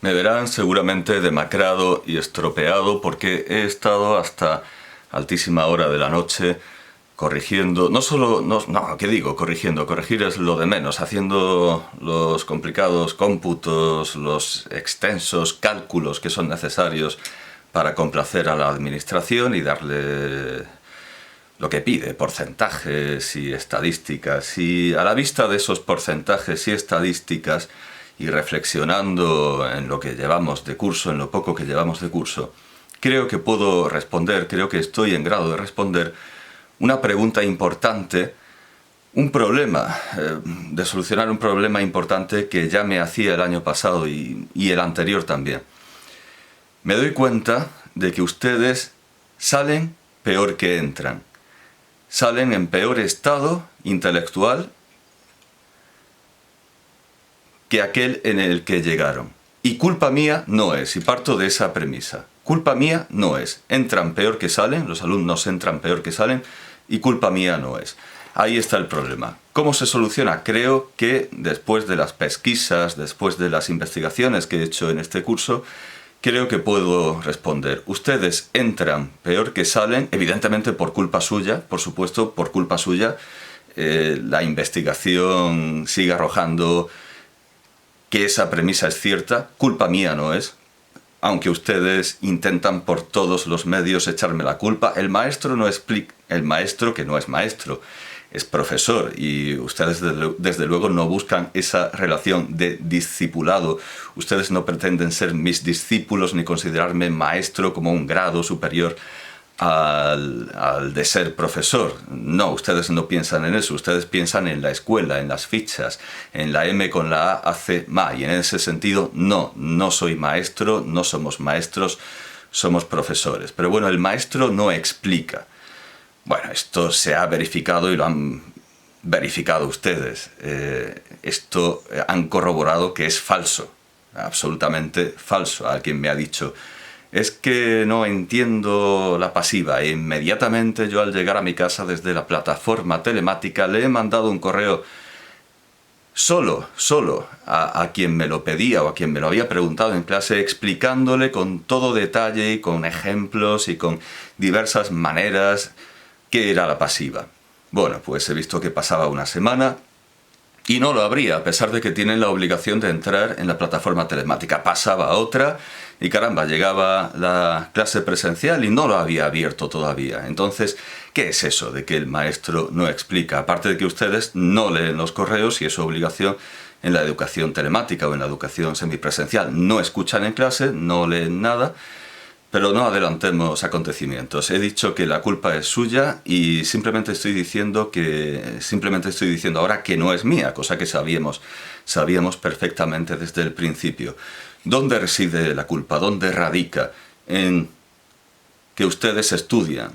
Me verán seguramente demacrado y estropeado porque he estado hasta altísima hora de la noche corrigiendo, no solo, no, ¿qué digo? Corrigiendo, corregir es lo de menos, haciendo los complicados cómputos, los extensos cálculos que son necesarios para complacer a la administración y darle lo que pide, porcentajes y estadísticas. Y a la vista de esos porcentajes y estadísticas, y reflexionando en lo que llevamos de curso, en lo poco que llevamos de curso, creo que puedo responder, creo que estoy en grado de responder una pregunta importante, un problema, de solucionar un problema importante que ya me hacía el año pasado y el anterior también. Me doy cuenta de que ustedes salen peor que entran. Salen en peor estado intelectual que aquel en el que llegaron. Y culpa mía no es, y parto de esa premisa. Culpa mía no es. Entran peor que salen, los alumnos entran peor que salen, y culpa mía no es. Ahí está el problema. ¿Cómo se soluciona? Creo que después de las pesquisas, después de las investigaciones que he hecho en este curso, creo que puedo responder. Ustedes entran peor que salen, evidentemente por culpa suya, por supuesto, por culpa suya. La investigación sigue arrojando que esa premisa es cierta, culpa mía no es, aunque ustedes intentan por todos los medios echarme la culpa. El maestro no explica, el maestro que no es maestro, es profesor, y ustedes desde luego no buscan esa relación de discipulado. Ustedes no pretenden ser mis discípulos ni considerarme maestro como un grado superior al de ser profesor. No, ustedes no piensan en eso, ustedes piensan en la escuela, en las fichas, en la M con la A hace ma, y en ese sentido no soy maestro, no somos maestros, somos profesores. Pero bueno, el maestro no explica. Bueno, esto se ha verificado y lo han verificado ustedes. Esto han corroborado que es falso, absolutamente falso. Alguien me ha dicho: es que no entiendo la pasiva. E inmediatamente yo, al llegar a mi casa desde la plataforma telemática, le he mandado un correo solo a quien me lo pedía o a quien me lo había preguntado en clase, explicándole con todo detalle y con ejemplos y con diversas maneras qué era la pasiva. Bueno, pues he visto que pasaba una semana y no lo abría, a pesar de que tienen la obligación de entrar en la plataforma telemática. Pasaba otra y caramba, llegaba la clase presencial y no lo había abierto todavía. Entonces, ¿qué es eso de que el maestro no explica? Aparte de que ustedes no leen los correos, y es su obligación en la educación telemática o en la educación semipresencial. No escuchan en clase, no leen nada. Pero no adelantemos acontecimientos. He dicho que la culpa es suya y simplemente estoy diciendo ahora que no es mía, cosa que sabíamos perfectamente desde el principio. ¿Dónde reside la culpa? ¿Dónde radica? En que ustedes estudian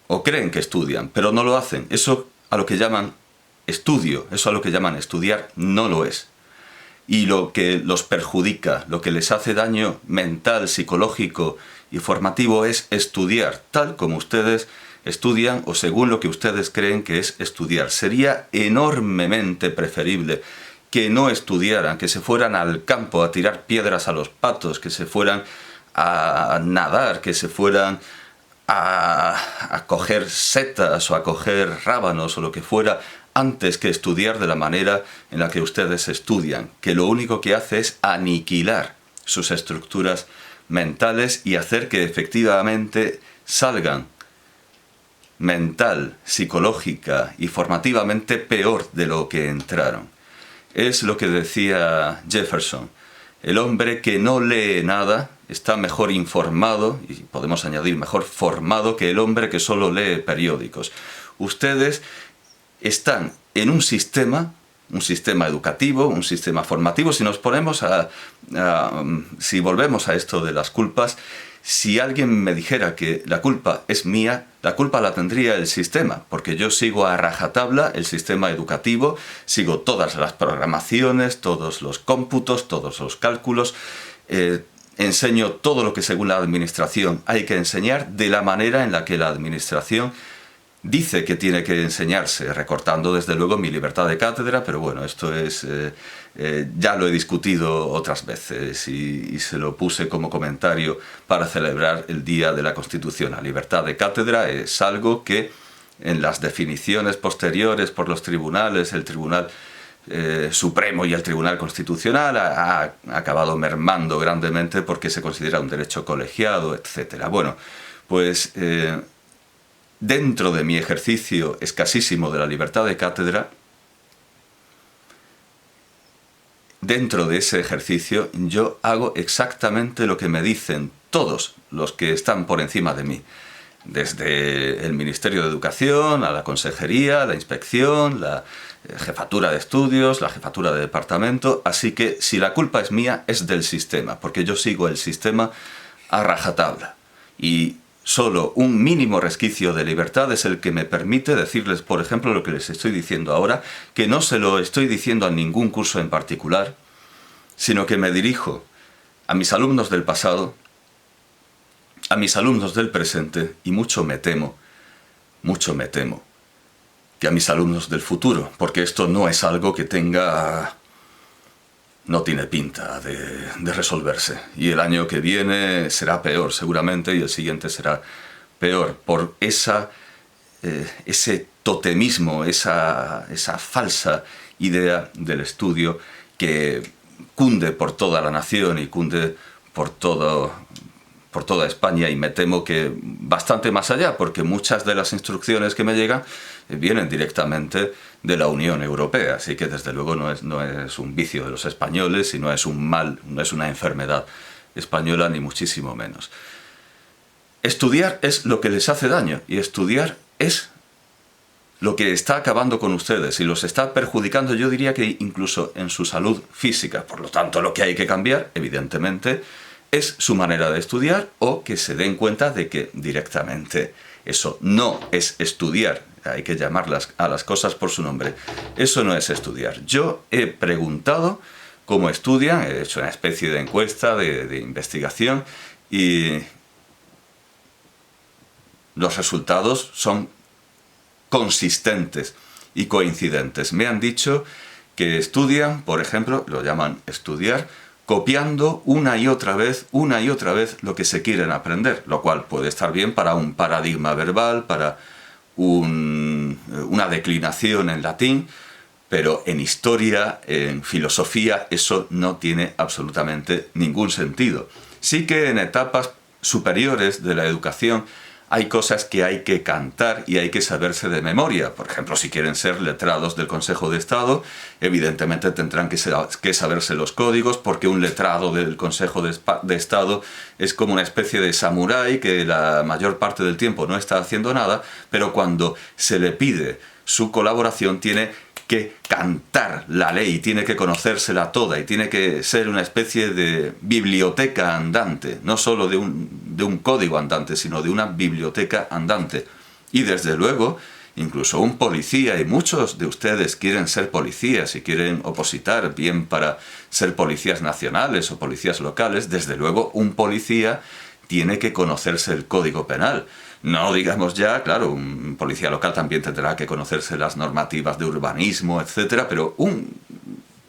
o creen que estudian, pero no lo hacen. Eso a lo que llaman estudio, eso a lo que llaman estudiar, no lo es. Y lo que los perjudica, lo que les hace daño mental, psicológico y formativo es estudiar, tal como ustedes estudian o según lo que ustedes creen que es estudiar. Sería enormemente preferible que no estudiaran, que se fueran al campo a tirar piedras a los patos, que se fueran a nadar, que se fueran a coger setas o a coger rábanos o lo que fuera, antes que estudiar de la manera en la que ustedes estudian, que lo único que hace es aniquilar sus estructuras mentales y hacer que efectivamente salgan mental, psicológica y formativamente peor de lo que entraron. Es lo que decía Jefferson: el hombre que no lee nada está mejor informado, y podemos añadir mejor formado, que el hombre que solo lee periódicos. Ustedes están en un sistema educativo, un sistema formativo. Si nos ponemos si volvemos a esto de las culpas, si alguien me dijera que la culpa es mía, la culpa la tendría el sistema, porque yo sigo a rajatabla el sistema educativo, sigo todas las programaciones, todos los cómputos, todos los cálculos, enseño todo lo que según la administración hay que enseñar, de la manera en la que la administración dice que tiene que enseñarse, recortando desde luego mi libertad de cátedra, pero bueno, esto es ya lo he discutido otras veces y se lo puse como comentario para celebrar el Día de la Constitución. La libertad de cátedra es algo que en las definiciones posteriores por los tribunales, el Tribunal Supremo y el Tribunal Constitucional ha acabado mermando grandemente porque se considera un derecho colegiado, etc. Bueno, pues dentro de mi ejercicio escasísimo de la libertad de cátedra, dentro de ese ejercicio yo hago exactamente lo que me dicen todos los que están por encima de mí. Desde el Ministerio de Educación, a la Consejería, la Inspección, la Jefatura de Estudios, la Jefatura de Departamento. Así que si la culpa es mía, es del sistema, porque yo sigo el sistema a rajatabla. Y solo un mínimo resquicio de libertad es el que me permite decirles, por ejemplo, lo que les estoy diciendo ahora, que no se lo estoy diciendo a ningún curso en particular, sino que me dirijo a mis alumnos del pasado, a mis alumnos del presente y mucho me temo que a mis alumnos del futuro, porque esto no es algo que no tiene pinta de resolverse. Y el año que viene será peor seguramente y el siguiente será peor por ese totemismo, esa falsa idea del estudio que cunde por toda la nación y cunde por toda España, y me temo que bastante más allá, porque muchas de las instrucciones que me llegan vienen directamente de la Unión Europea, así que desde luego no es un vicio de los españoles y no es un mal, no es una enfermedad española ni muchísimo menos. Estudiar es lo que les hace daño y estudiar es lo que está acabando con ustedes y los está perjudicando, yo diría que incluso en su salud física. Por lo tanto, lo que hay que cambiar, evidentemente, es su manera de estudiar, o que se den cuenta de que directamente eso no es estudiar. Hay que llamar a las cosas por su nombre. Eso no es estudiar. Yo he preguntado cómo estudian, he hecho una especie de encuesta, de investigación, y los resultados son consistentes y coincidentes. Me han dicho que estudian, por ejemplo, lo llaman estudiar, copiando una y otra vez lo que se quieren aprender, lo cual puede estar bien para un paradigma verbal, para una declinación en latín, pero en historia, en filosofía, eso no tiene absolutamente ningún sentido. Sí que en etapas superiores de la educación hay cosas que hay que cantar y hay que saberse de memoria. Por ejemplo, si quieren ser letrados del Consejo de Estado, evidentemente tendrán que saberse los códigos, porque un letrado del Consejo de Estado es como una especie de samurái que la mayor parte del tiempo no está haciendo nada, pero cuando se le pide su colaboración tiene que cantar la ley, tiene que conocérsela toda y tiene que ser una especie de biblioteca andante, no solo de un código andante, sino de una biblioteca andante. Y desde luego, incluso un policía, y muchos de ustedes quieren ser policías y quieren opositar bien para ser policías nacionales o policías locales, desde luego un policía tiene que conocerse el Código Penal. No digamos ya, claro, un policía local también tendrá que conocerse las normativas de urbanismo, etc. Pero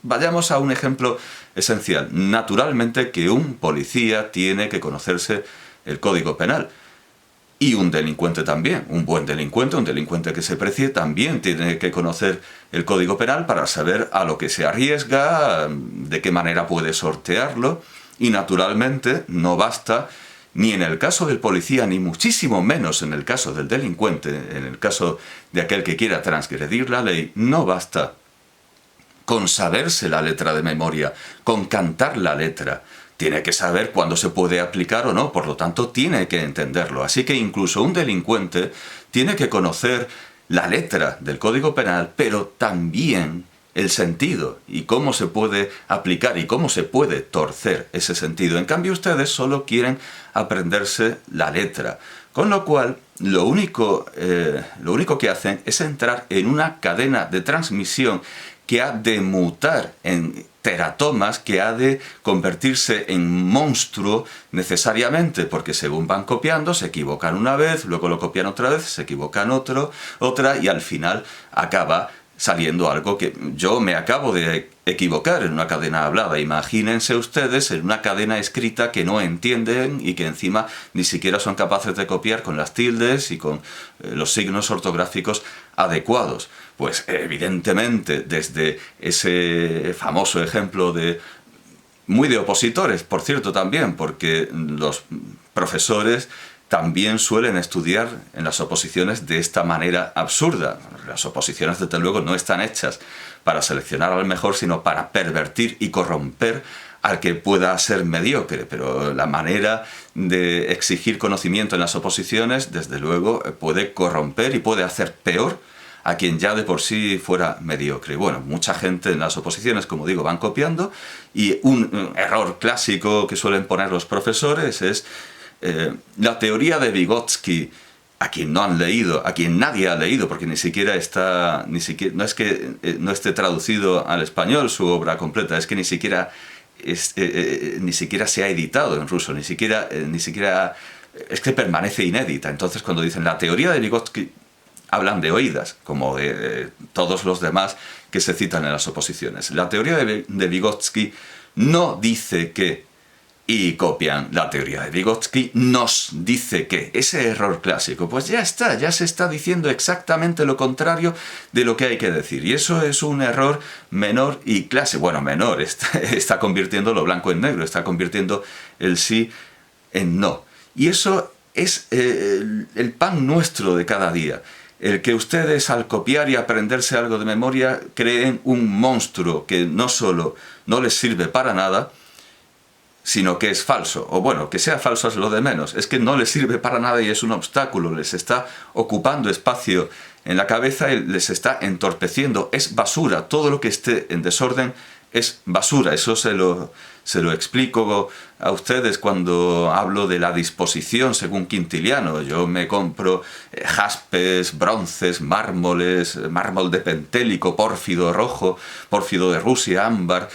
vayamos a un ejemplo esencial. Naturalmente que un policía tiene que conocerse el Código Penal. Y un delincuente también. Un buen delincuente, un delincuente que se precie, también tiene que conocer el Código Penal para saber a lo que se arriesga, de qué manera puede sortearlo. Y naturalmente no basta, ni en el caso del policía, ni muchísimo menos en el caso del delincuente, en el caso de aquel que quiera transgredir la ley, no basta con saberse la letra de memoria, con cantar la letra. Tiene que saber cuándo se puede aplicar o no, por lo tanto tiene que entenderlo. Así que incluso un delincuente tiene que conocer la letra del Código Penal, pero también el sentido y cómo se puede aplicar y cómo se puede torcer ese sentido. En cambio, ustedes solo quieren aprenderse la letra, con lo cual lo único que hacen es entrar en una cadena de transmisión que ha de mutar en teratomas que ha de convertirse en monstruo necesariamente, porque según van copiando se equivocan una vez, luego lo copian otra vez, se equivocan otra y al final acaba saliendo algo que yo me acabo de equivocar en una cadena hablada. Imagínense ustedes en una cadena escrita que no entienden y que encima ni siquiera son capaces de copiar con las tildes y con los signos ortográficos adecuados. Pues evidentemente desde ese famoso ejemplo muy de opositores, por cierto, también, porque los profesores también suelen estudiar en las oposiciones de esta manera absurda. Las oposiciones, desde luego, no están hechas para seleccionar al mejor, sino para pervertir y corromper al que pueda ser mediocre. Pero la manera de exigir conocimiento en las oposiciones, desde luego, puede corromper y puede hacer peor a quien ya de por sí fuera mediocre. Bueno, mucha gente en las oposiciones, como digo, van copiando, y un error clásico que suelen poner los profesores es la teoría de Vygotsky, a quien no han leído, a quien nadie ha leído, porque no es que no esté traducido al español su obra completa, es que ni siquiera se ha editado en ruso, ni siquiera es que permanece inédita. Entonces, cuando dicen la teoría de Vygotsky, hablan de oídas, como de todos los demás que se citan en las oposiciones. La teoría de Vygotsky no dice que, y copian la teoría de Vygotsky, nos dice que. Ese error clásico, pues ya está, ya se está diciendo exactamente lo contrario de lo que hay que decir. Y eso es un error menor y clásico. Bueno, menor, está convirtiendo lo blanco en negro, está convirtiendo el sí en no. Y eso es el pan nuestro de cada día. El que ustedes, al copiar y aprenderse algo de memoria, creen un monstruo que no solo no les sirve para nada, sino que es falso. O bueno, que sea falso es lo de menos. Es que no les sirve para nada y es un obstáculo. Les está ocupando espacio en la cabeza y les está entorpeciendo. Es basura. Todo lo que esté en desorden es basura. Eso se lo explico a ustedes cuando hablo de la disposición según Quintiliano. Yo me compro jaspes, bronces, mármoles, mármol de pentélico, pórfido rojo, pórfido de Rusia, ámbar,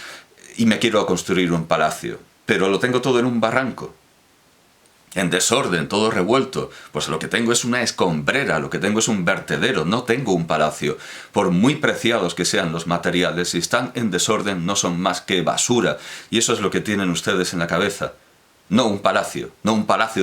y me quiero construir un palacio. Pero lo tengo todo en un barranco, en desorden, todo revuelto. Pues lo que tengo es una escombrera, lo que tengo es un vertedero, no tengo un palacio. Por muy preciados que sean los materiales, si están en desorden no son más que basura. Y eso es lo que tienen ustedes en la cabeza. No un palacio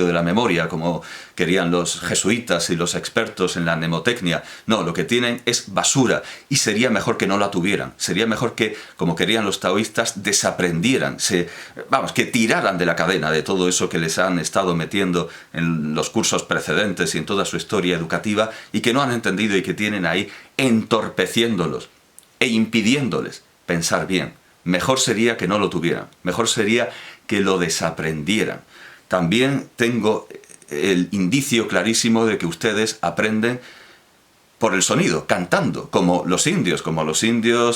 de la memoria, como querían los jesuitas y los expertos en la mnemotecnia. No, lo que tienen es basura, y sería mejor que no la tuvieran. Sería mejor que, como querían los taoístas, desaprendieran, que tiraran de la cadena de todo eso que les han estado metiendo en los cursos precedentes y en toda su historia educativa, y que no han entendido y que tienen ahí entorpeciéndolos e impidiéndoles pensar bien. Mejor sería que no lo tuvieran, mejor sería que lo desaprendieran. También tengo el indicio clarísimo de que ustedes aprenden por el sonido, cantando, como los indios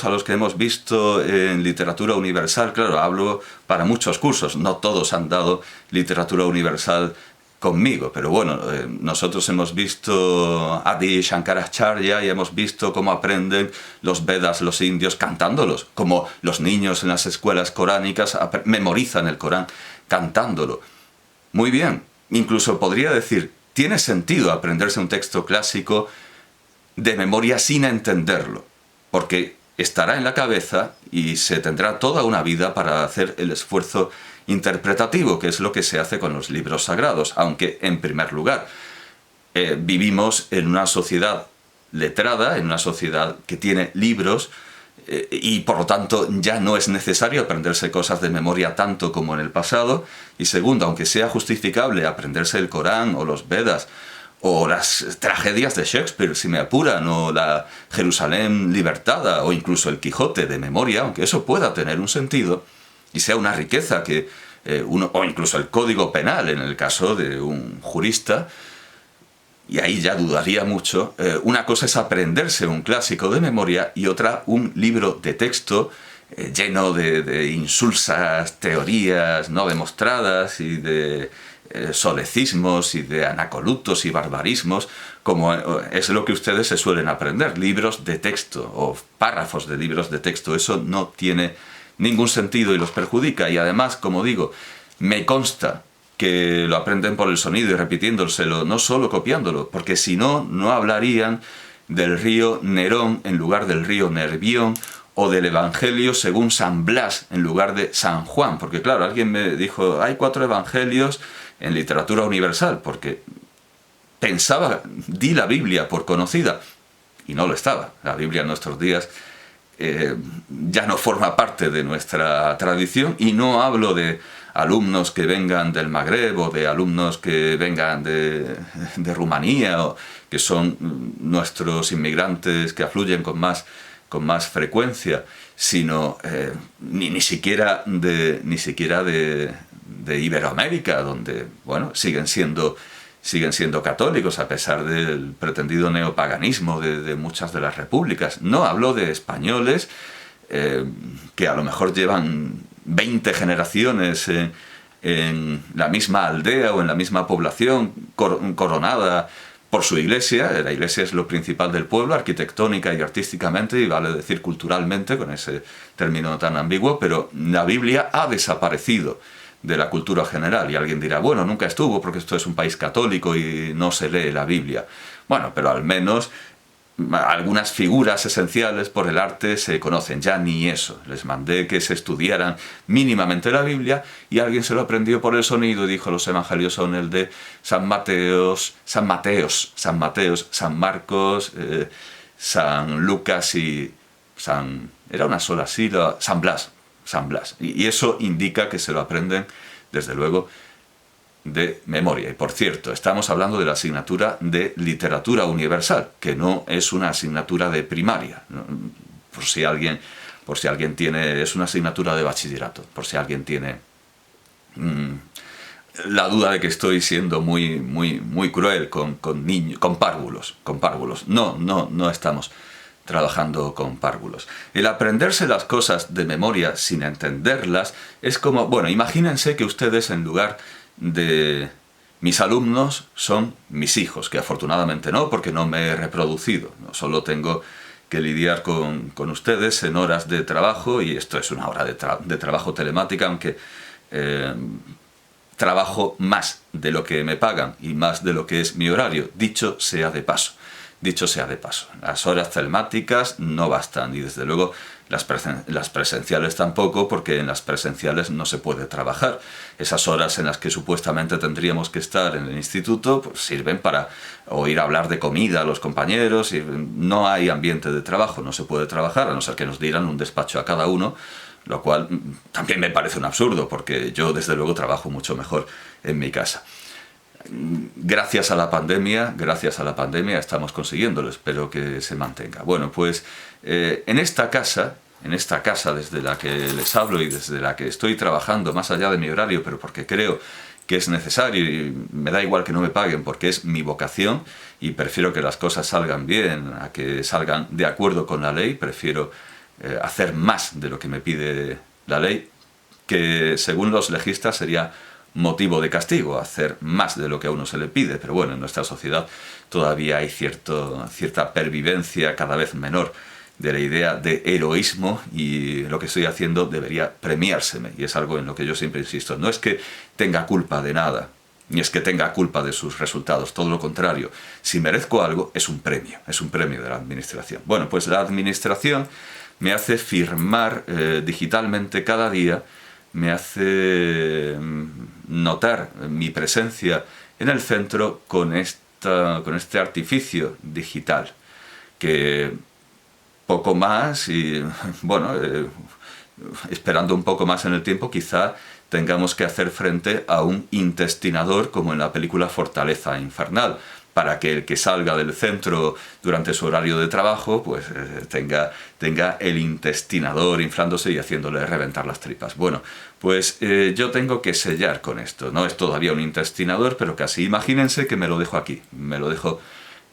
a los que hemos visto en literatura universal. Claro, hablo para muchos cursos, no todos han dado literatura universal conmigo, pero bueno, nosotros hemos visto Adi Shankaracharya y hemos visto cómo aprenden los Vedas los indios cantándolos, como los niños en las escuelas coránicas memorizan el Corán cantándolo. Muy bien, incluso podría decir, tiene sentido aprenderse un texto clásico de memoria sin entenderlo, porque estará en la cabeza y se tendrá toda una vida para hacer el esfuerzo interpretativo, que es lo que se hace con los libros sagrados, aunque, en primer lugar, vivimos en una sociedad letrada, en una sociedad que tiene libros, y por lo tanto ya no es necesario aprenderse cosas de memoria tanto como en el pasado. Y segundo, aunque sea justificable aprenderse el Corán o los Vedas o las tragedias de Shakespeare, si me apuran, o la Jerusalén libertada, o incluso el Quijote de memoria, aunque eso pueda tener un sentido y sea una riqueza que o incluso el Código Penal en el caso de un jurista, y ahí ya dudaría mucho. Una cosa es aprenderse un clásico de memoria y otra un libro de texto lleno de insulsas teorías no demostradas y de solecismos y de anacolutos y barbarismos, como es lo que ustedes se suelen aprender, libros de texto o párrafos de libros de texto. Eso no tiene ningún sentido y los perjudica. Y además, como digo, me consta que lo aprenden por el sonido y repitiéndoselo, no solo copiándolo, porque si no, no hablarían del río Nerón en lugar del río Nervión, o del Evangelio según San Blas en lugar de San Juan, porque claro, alguien me dijo, hay 4 evangelios en literatura universal, porque pensaba, di la Biblia por conocida, y no lo estaba. La Biblia en nuestros días ya no forma parte de nuestra tradición, y no hablo de alumnos que vengan del Magreb o de alumnos que vengan de Rumanía, o que son nuestros inmigrantes que afluyen con más frecuencia, sino ni siquiera de Iberoamérica, donde bueno, siguen siendo católicos a pesar del pretendido neopaganismo de muchas de las repúblicas. No hablo de españoles que a lo mejor llevan 20 generaciones en la misma aldea o en la misma población coronada por su iglesia. La iglesia es lo principal del pueblo, arquitectónica y artísticamente, y vale decir culturalmente, con ese término tan ambiguo, pero la Biblia ha desaparecido de la cultura general. Y alguien dirá, bueno, nunca estuvo porque esto es un país católico y no se lee la Biblia. Bueno, pero al menos algunas figuras esenciales por el arte se conocen. Ya ni eso. Les mandé que se estudiaran mínimamente la Biblia y alguien se lo aprendió por el sonido y dijo, los evangelios son el de San Mateos, San Marcos, San Lucas y era una sola sílaba, San Blas. Y eso indica que se lo aprenden, desde luego, de memoria. Y por cierto, estamos hablando de la asignatura de literatura universal, que no es una asignatura de primaria. Por si alguien tiene, es una asignatura de bachillerato, por si alguien tiene la duda de que estoy siendo muy cruel con niños, con párvulos. No estamos trabajando con párvulos. El aprenderse las cosas de memoria sin entenderlas es como, bueno, imagínense que ustedes, en lugar de mis alumnos, son mis hijos, que afortunadamente no, porque no me he reproducido. No solo tengo que lidiar con ustedes en horas de trabajo, y esto es una hora de trabajo telemática, aunque trabajo más de lo que me pagan y más de lo que es mi horario, dicho sea de paso. Las horas telemáticas no bastan, y desde luego las presenciales tampoco, porque en las presenciales no se puede trabajar. Esas horas en las que supuestamente tendríamos que estar en el instituto, pues sirven para oír hablar de comida a los compañeros, y no hay ambiente de trabajo, no se puede trabajar, a no ser que nos dieran un despacho a cada uno, lo cual también me parece un absurdo, porque yo desde luego trabajo mucho mejor en mi casa. Gracias a la pandemia estamos consiguiéndolo, espero que se mantenga. Bueno, pues en esta casa desde la que les hablo y desde la que estoy trabajando más allá de mi horario, pero porque creo que es necesario y me da igual que no me paguen, porque es mi vocación y prefiero que las cosas salgan bien a que salgan de acuerdo con la ley. Prefiero hacer más de lo que me pide la ley, que según los legistas sería motivo de castigo, hacer más de lo que a uno se le pide. Pero bueno, en nuestra sociedad todavía hay cierta pervivencia cada vez menor de la idea de heroísmo, y lo que estoy haciendo debería premiárseme, y es algo en lo que yo siempre insisto. No es que tenga culpa de nada, ni es que tenga culpa de sus resultados, todo lo contrario. Si merezco algo, es un premio de la administración. Bueno, pues la administración me hace firmar digitalmente cada día, me hace notar mi presencia en el centro con este artificio digital, que poco más, y bueno, esperando un poco más en el tiempo, quizá tengamos que hacer frente a un intestinador como en la película Fortaleza Infernal, para que el que salga del centro durante su horario de trabajo pues tenga el intestinador inflándose y haciéndole reventar las tripas. Bueno, pues yo tengo que sellar con esto. No es todavía un intestinador, pero casi. Imagínense que me lo dejo aquí, me lo dejo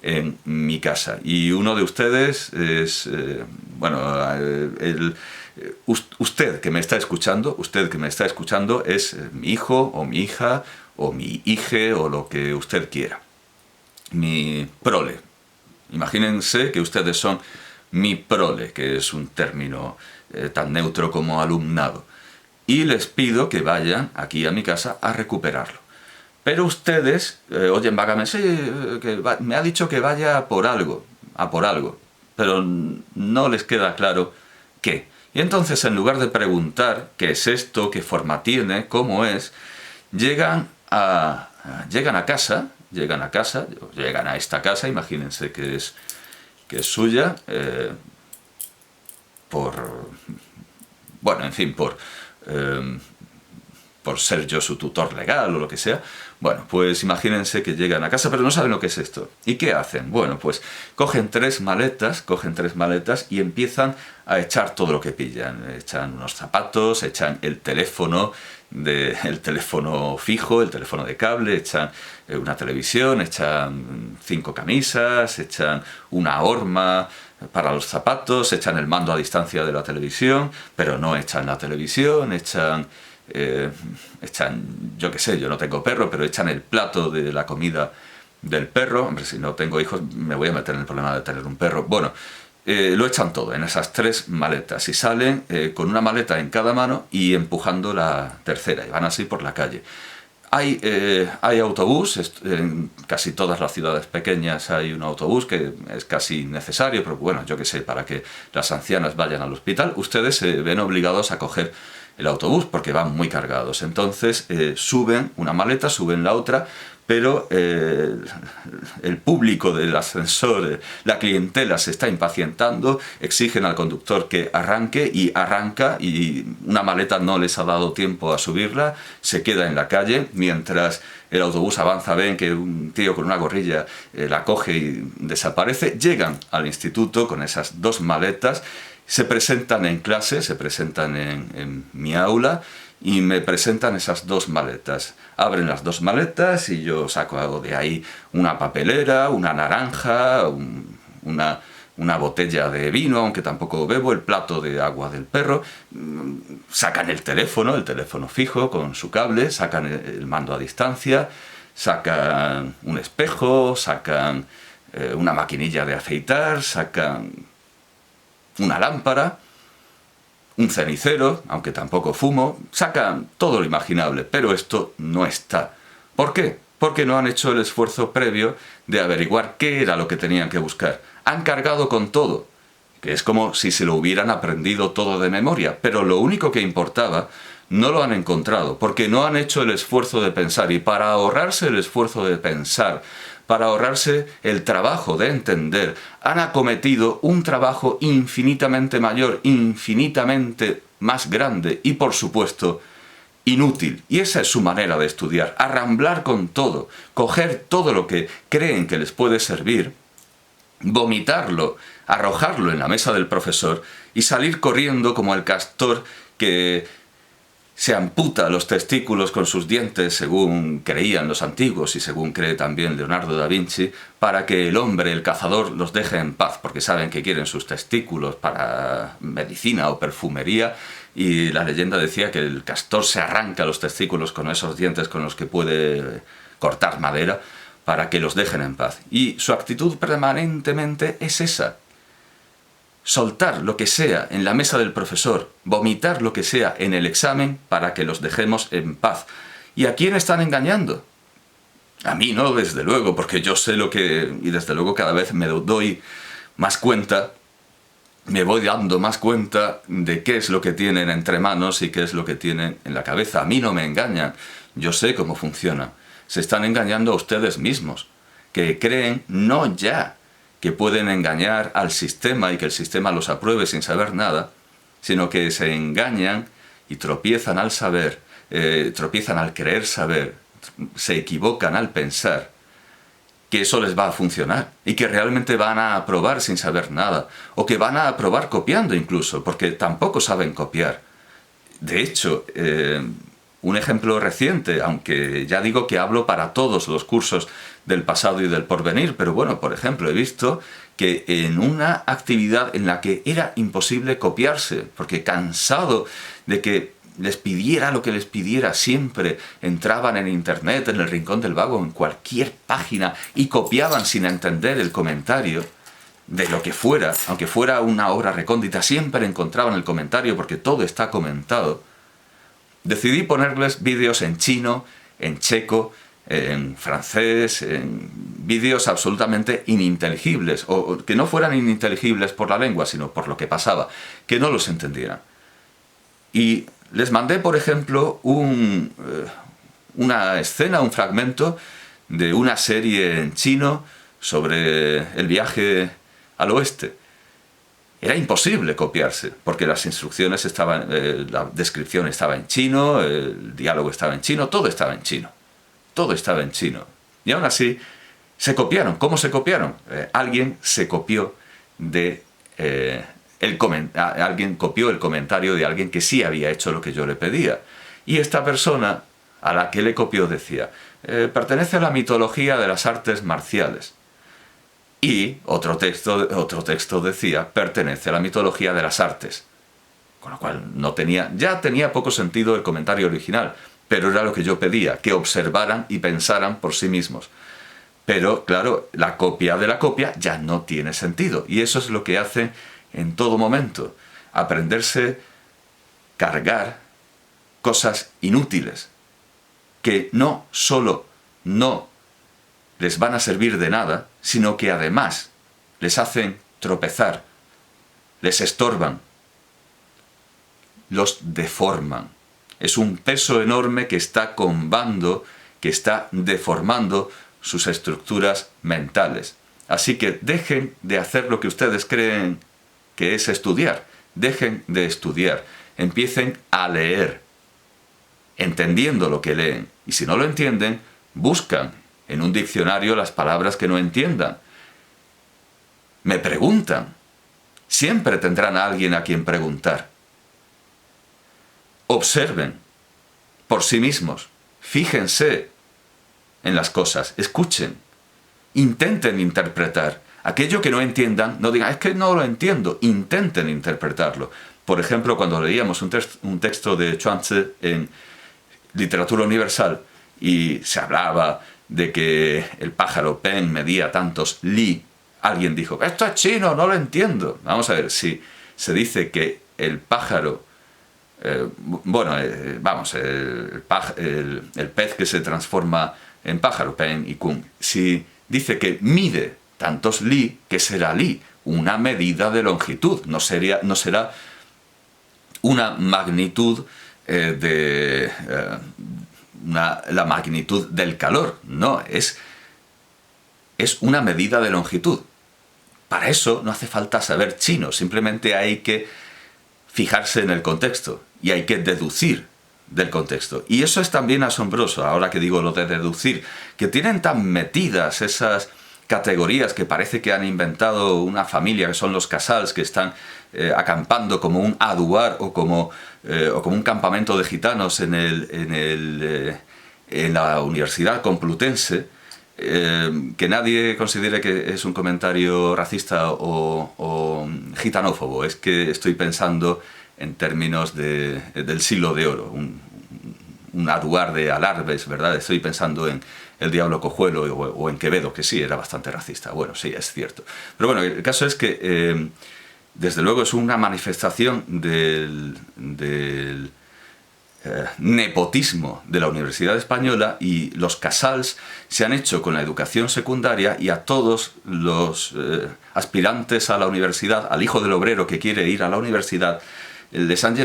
en mi casa, y uno de ustedes es, usted que me está escuchando es mi hijo o mi hija o mi hije o lo que usted quiera. Mi prole. Imagínense que ustedes son mi prole, que es un término tan neutro como alumnado. Y les pido que vayan aquí a mi casa a recuperarlo. Pero ustedes oyen vagamente, sí, me ha dicho que vaya a por algo, pero no les queda claro qué. Y entonces, en lugar de preguntar qué es esto, qué forma tiene, cómo es, llegan a casa, llegan a esta casa, imagínense que es suya, por ser yo su tutor legal o lo que sea. Bueno, pues imagínense que llegan a casa, pero no saben lo que es esto. ¿Y qué hacen? Bueno, pues cogen tres maletas y empiezan a echar todo lo que pillan. Echan unos zapatos, echan el teléfono fijo, el teléfono de cable, echan una televisión, echan 5 camisas, echan una horma para los zapatos, echan el mando a distancia de la televisión, pero no echan la televisión, echan, yo qué sé, yo no tengo perro, pero echan el plato de la comida del perro. Hombre, si no tengo hijos me voy a meter en el problema de tener un perro. Bueno, lo echan todo en esas 3 maletas y salen con una maleta en cada mano y empujando la tercera, y van así por la calle. Hay autobús, en casi todas las ciudades pequeñas hay un autobús que es casi necesario, pero bueno, yo qué sé, para que las ancianas vayan al hospital, ustedes se ven obligados a coger el autobús porque van muy cargados. Entonces suben una maleta, suben la otra, pero el público del ascensor, la clientela se está impacientando, exigen al conductor que arranque y arranca, y una maleta no les ha dado tiempo a subirla, se queda en la calle mientras el autobús avanza. Ven que un tío con una gorrilla la coge y desaparece. Llegan al instituto con esas 2 maletas, se presentan en clase, se presentan en mi aula y me presentan esas 2 maletas. Abren las 2 maletas y yo saco de ahí una papelera, una naranja, una botella de vino, aunque tampoco bebo, el plato de agua del perro. Sacan el teléfono fijo con su cable, sacan el mando a distancia, sacan un espejo, sacan una maquinilla de afeitar, sacan una lámpara, un cenicero, aunque tampoco fumo, sacan todo lo imaginable, pero esto no está. ¿Por qué? Porque no han hecho el esfuerzo previo de averiguar qué era lo que tenían que buscar. Han cargado con todo, que es como si se lo hubieran aprendido todo de memoria, pero lo único que importaba no lo han encontrado, porque no han hecho el esfuerzo de pensar, y para ahorrarse el esfuerzo de pensar, para ahorrarse el trabajo de entender, han acometido un trabajo infinitamente mayor, infinitamente más grande y, por supuesto, inútil. Y esa es su manera de estudiar: arramblar con todo, coger todo lo que creen que les puede servir, vomitarlo, arrojarlo en la mesa del profesor y salir corriendo como el castor que se amputa los testículos con sus dientes, según creían los antiguos y según cree también Leonardo da Vinci, para que el hombre, el cazador, los deje en paz, porque saben que quieren sus testículos para medicina o perfumería, y la leyenda decía que el castor se arranca los testículos con esos dientes con los que puede cortar madera, para que los dejen en paz. Y su actitud permanentemente es esa: soltar lo que sea en la mesa del profesor, vomitar lo que sea en el examen para que los dejemos en paz. ¿Y a quién están engañando? A mí no, desde luego, porque yo sé lo que... y desde luego cada vez me doy más cuenta, me voy dando más cuenta de qué es lo que tienen entre manos y qué es lo que tienen en la cabeza. A mí no me engañan, yo sé cómo funciona. Se están engañando a ustedes mismos, que creen no ya que pueden engañar al sistema y que el sistema los apruebe sin saber nada, sino que se engañan y tropiezan al saber, tropiezan al querer saber, se equivocan al pensar que eso les va a funcionar y que realmente van a aprobar sin saber nada, o que van a aprobar copiando incluso, porque tampoco saben copiar. De hecho, un ejemplo reciente, aunque ya digo que hablo para todos los cursos del pasado y del porvenir, pero bueno, por ejemplo, he visto que en una actividad en la que era imposible copiarse, porque cansado de que les pidiera lo que les pidiera siempre, entraban en internet, en el rincón del vago, en cualquier página, y copiaban sin entender el comentario, de lo que fuera, aunque fuera una obra recóndita, siempre encontraban el comentario porque todo está comentado. Decidí ponerles vídeos en chino, en checo, en francés, en vídeos absolutamente ininteligibles, o que no fueran ininteligibles por la lengua, sino por lo que pasaba, que no los entendieran. Y les mandé, por ejemplo, una escena, un fragmento de una serie en chino sobre el viaje al oeste. Era imposible copiarse, porque las instrucciones estaban, la descripción estaba en chino, el diálogo estaba en chino, todo estaba en chino. Todo estaba en chino. Y aún así, se copiaron. ¿Cómo se copiaron? Alguien se copió de... alguien copió el comentario de alguien que sí había hecho lo que yo le pedía. Y esta persona a la que le copió decía, pertenece a la mitología de las artes marciales. Y otro texto decía, pertenece a la mitología de las artes. Con lo cual ya tenía poco sentido el comentario original, pero era lo que yo pedía, que observaran y pensaran por sí mismos. Pero, claro, la copia de la copia ya no tiene sentido. Y eso es lo que hacen en todo momento. Aprenderse, cargar cosas inútiles, que no solo no les van a servir de nada, sino que además les hacen tropezar, les estorban, los deforman. Es un peso enorme que está combando, que está deformando sus estructuras mentales. Así que dejen de hacer lo que ustedes creen que es estudiar. Dejen de estudiar. Empiecen a leer, entendiendo lo que leen. Y si no lo entienden, buscan en un diccionario las palabras que no entiendan. Me preguntan. Siempre tendrán a alguien a quien preguntar. Observen por sí mismos. Fíjense en las cosas. Escuchen. Intenten interpretar. Aquello que no entiendan, no digan, es que no lo entiendo. Intenten interpretarlo. Por ejemplo, cuando leíamos un texto de Chuang-Tzu en Literatura Universal y se hablaba de que el pájaro Pen medía tantos li, alguien dijo, esto es chino, no lo entiendo. Vamos a ver, si se dice que el pájaro, el pez que se transforma en pájaro, Pen y Kung, si dice que mide tantos li, ¿qué será li? Una medida de longitud, no será una magnitud la magnitud del calor, no, es una medida de longitud. Para eso no hace falta saber chino, simplemente hay que fijarse en el contexto y hay que deducir del contexto. Y eso es también asombroso, ahora que digo lo de deducir, que tienen tan metidas esas categorías que parece que han inventado una familia, que son los casals, que están acampando como un aduar o como un campamento de gitanos en la Universidad Complutense, que nadie considere que es un comentario racista o gitanófobo. Es que estoy pensando en términos del siglo de oro, un aduar de Alarves, ¿verdad? Estoy pensando en el Diablo Cojuelo o en Quevedo, que sí, era bastante racista. Bueno, sí, es cierto. Pero bueno, el caso es que, desde luego, es una manifestación del nepotismo de la Universidad Española, y los casals se han hecho con la educación secundaria, y a todos los aspirantes a la universidad, al hijo del obrero que quiere ir a la universidad, le han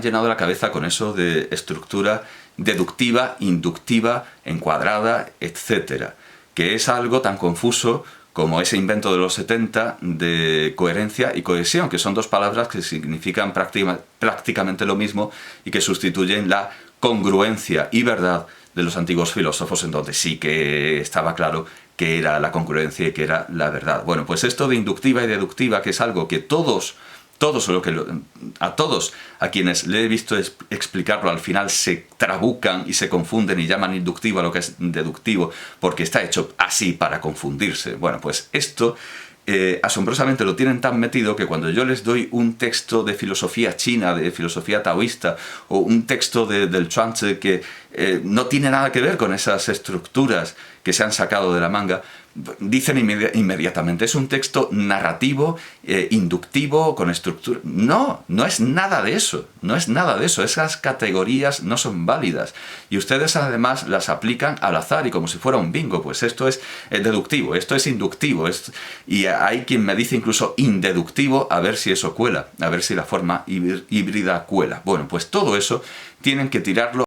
llenado la cabeza con eso de estructura deductiva, inductiva, encuadrada, etc. Que es algo tan confuso como ese invento de los 70 de coherencia y cohesión, que son dos palabras que significan prácticamente lo mismo y que sustituyen la congruencia y verdad de los antiguos filósofos, en donde sí que estaba claro que era la congruencia y que era la verdad. Bueno, pues esto de inductiva y deductiva, que es algo que a todos a quienes le he visto explicarlo al final se trabucan y se confunden y llaman inductivo a lo que es deductivo, porque está hecho así para confundirse. Bueno, pues esto asombrosamente lo tienen tan metido que cuando yo les doy un texto de filosofía china, de filosofía taoísta, o un texto del Chuang-Tzu que no tiene nada que ver con esas estructuras que se han sacado de la manga, Dicen inmediatamente, es un texto narrativo, inductivo, con estructura. No, no es nada de eso, no es nada de eso. Esas categorías no son válidas. Y ustedes además las aplican al azar y como si fuera un bingo. Pues esto es deductivo, esto es inductivo. Y hay quien me dice incluso indeductivo, a ver si eso cuela, a ver si la forma híbrida cuela. Bueno, pues todo eso tienen que tirarlo